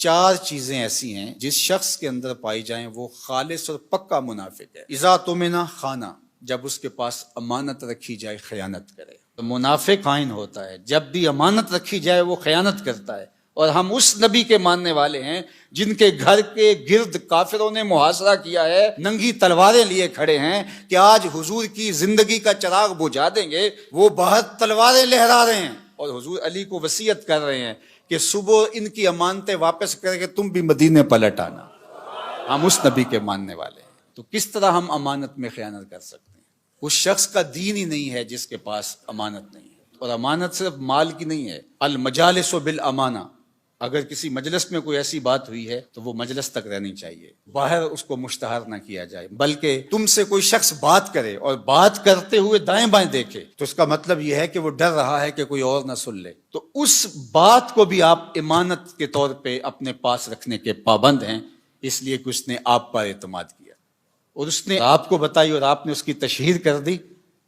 4 چیزیں ایسی ہیں جس شخص کے اندر پائی جائیں وہ خالص اور پکا منافق ہے۔ اذا تمنا خانا، جب اس کے پاس امانت رکھی جائے خیانت کرے۔ تو منافق خائن ہوتا ہے، جب بھی امانت رکھی جائے وہ خیانت کرتا ہے۔ اور ہم اس نبی کے ماننے والے ہیں جن کے گھر کے گرد کافروں نے محاصرہ کیا ہے، ننگی تلواریں لیے کھڑے ہیں کہ آج حضور کی زندگی کا چراغ بجھا دیں گے۔ وہ باہر تلواریں لہرا رہے ہیں اور حضور علی کو وصیت کر رہے ہیں کہ صبح ان کی امانتیں واپس کر کے تم بھی مدینے پلٹ آنا۔ ہم اس نبی کے ماننے والے ہیں، تو کس طرح ہم امانت میں خیانت کر سکتے ہیں؟ اس شخص کا دین ہی نہیں ہے جس کے پاس امانت نہیں ہے۔ اور امانت صرف مال کی نہیں ہے، المجالس بالامانہ۔ اگر کسی مجلس میں کوئی ایسی بات ہوئی ہے تو وہ مجلس تک رہنی چاہیے، باہر اس کو مشتہر نہ کیا جائے، بلکہ تم سے کوئی شخص بات کرے اور بات کرتے ہوئے دائیں بائیں دیکھے تو اس کا مطلب یہ ہے کہ وہ ڈر رہا ہے کہ کوئی اور نہ سن لے، تو اس بات کو بھی آپ امانت کے طور پہ اپنے پاس رکھنے کے پابند ہیں، اس لیے کہ اس نے آپ پر اعتماد کیا اور اس نے آپ کو بتائی اور آپ نے اس کی تشہیر کر دی،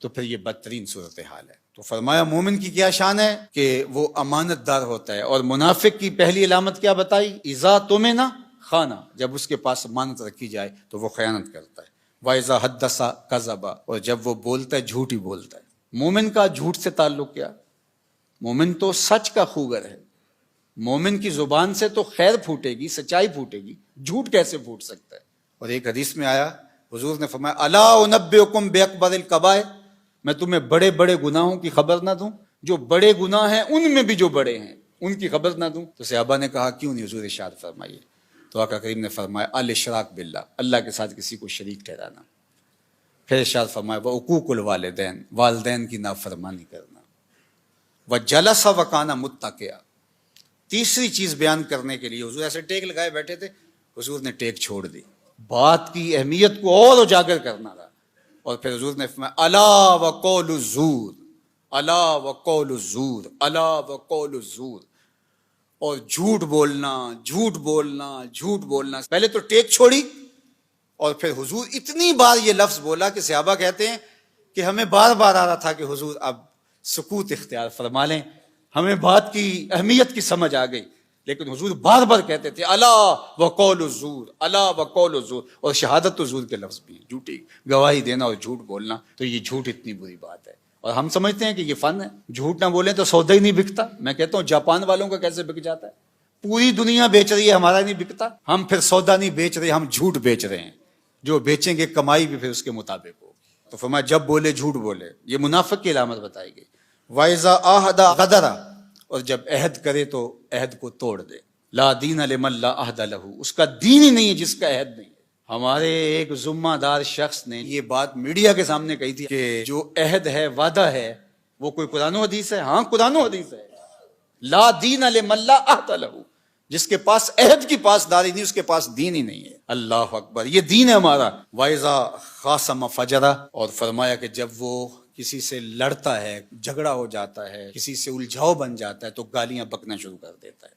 تو پھر یہ بدترین صورتحال ہے۔ تو فرمایا مومن کی کیا شان ہے کہ وہ امانت دار ہوتا ہے، اور منافق کی پہلی علامت کیا بتائی؟ اذا تمنا خانا، جب اس کے پاس امانت رکھی جائے تو وہ خیانت کرتا ہے۔ واذا حدث کذب، اور جب وہ بولتا ہے جھوٹ ہی بولتا ہے۔ مومن کا جھوٹ سے تعلق کیا؟ مومن تو سچ کا خوگر ہے، مومن کی زبان سے تو خیر پھوٹے گی، سچائی پھوٹے گی، جھوٹ کیسے پھوٹ سکتا ہے؟ اور ایک حدیث میں آیا، حضور نے فرمایا الا انبئکم باکبر الکبائر، میں تمہیں بڑے بڑے گناہوں کی خبر نہ دوں؟ جو بڑے گناہ ہیں ان میں بھی جو بڑے ہیں ان کی خبر نہ دوں؟ تو صحابہ نے کہا کیوں نہیں حضور، ارشاد فرمائیے۔ تو آقا کریم نے فرمایا الاشراک باللہ، اللہ کے ساتھ کسی کو شریک ٹھہرانا۔ پھر ارشاد فرمایا وعقوق الوالدین، والدین کی نافرمانی کرنا، وجلس وکانا متکئا۔ تیسری چیز بیان کرنے کے لیے حضور ایسے ٹیک لگائے بیٹھے تھے، حضور نے ٹیک چھوڑ دی، بات کی اہمیت کو اور اجاگر کرنا تھا۔ اور پھر حضور نے فرمایا الا وقول الزور، الا وقول الزور، الا وقول الزور، اور جھوٹ بولنا، جھوٹ بولنا، جھوٹ بولنا۔ پہلے تو ٹیک چھوڑی اور پھر حضور اتنی بار یہ لفظ بولا کہ صحابہ کہتے ہیں کہ ہمیں بار بار آ رہا تھا کہ حضور اب سکوت اختیار فرما لیں، ہمیں بات کی اہمیت کی سمجھ آ گئی، لیکن حضور بار بار کہتے تھے الا وقول الزور، الا وقول الزور۔ اور شہادت الزور کے لفظ بھی، جھوٹی گواہی دینا اور جھوٹ بولنا، تو یہ جھوٹ اتنی بری بات ہے۔ اور ہم سمجھتے ہیں کہ یہ فن ہے، جھوٹ نہ بولیں تو سودا ہی نہیں بکتا۔ میں کہتا ہوں جاپان والوں کا کیسے بک جاتا ہے؟ پوری دنیا بیچ رہی ہے، ہمارا نہیں بکتا۔ ہم پھر سودا نہیں بیچ رہے، ہم جھوٹ بیچ رہے ہیں، جو بیچیں گے کمائی بھی پھر اس کے مطابق ہو۔ تو فرمایا جب بولے جھوٹ بولے، یہ منافق کی علامت بتائی گئی۔ وَإِذَا عَاهَدَ غَدَرَ، اور جب عہد کرے تو عہد کو توڑ دے۔ لا دین لمن لا عہد لہ، اس کا دین ہی نہیں ہے جس کا عہد نہیں ہے۔ ہمارے ایک ذمہ دار شخص نے یہ بات میڈیا کے سامنے کہی تھی کہ جو عہد ہے، وعدہ ہے، وہ کوئی قرآن و حدیث ہے؟ ہاں قرآن و حدیث ہے۔ لا دین لمن لا عہد لہ، جس کے پاس عہد کی پاسداری نہیں، اس کے پاس دین ہی نہیں ہے۔ اللہ اکبر، یہ دین ہے ہمارا۔ وَإِذَا خَاصَمَ فَجَرَ، اور فرمایا کہ جب وہ کسی سے لڑتا ہے، جھگڑا ہو جاتا ہے، کسی سے الجھاؤ بن جاتا ہے تو گالیاں بکنا شروع کر دیتا ہے۔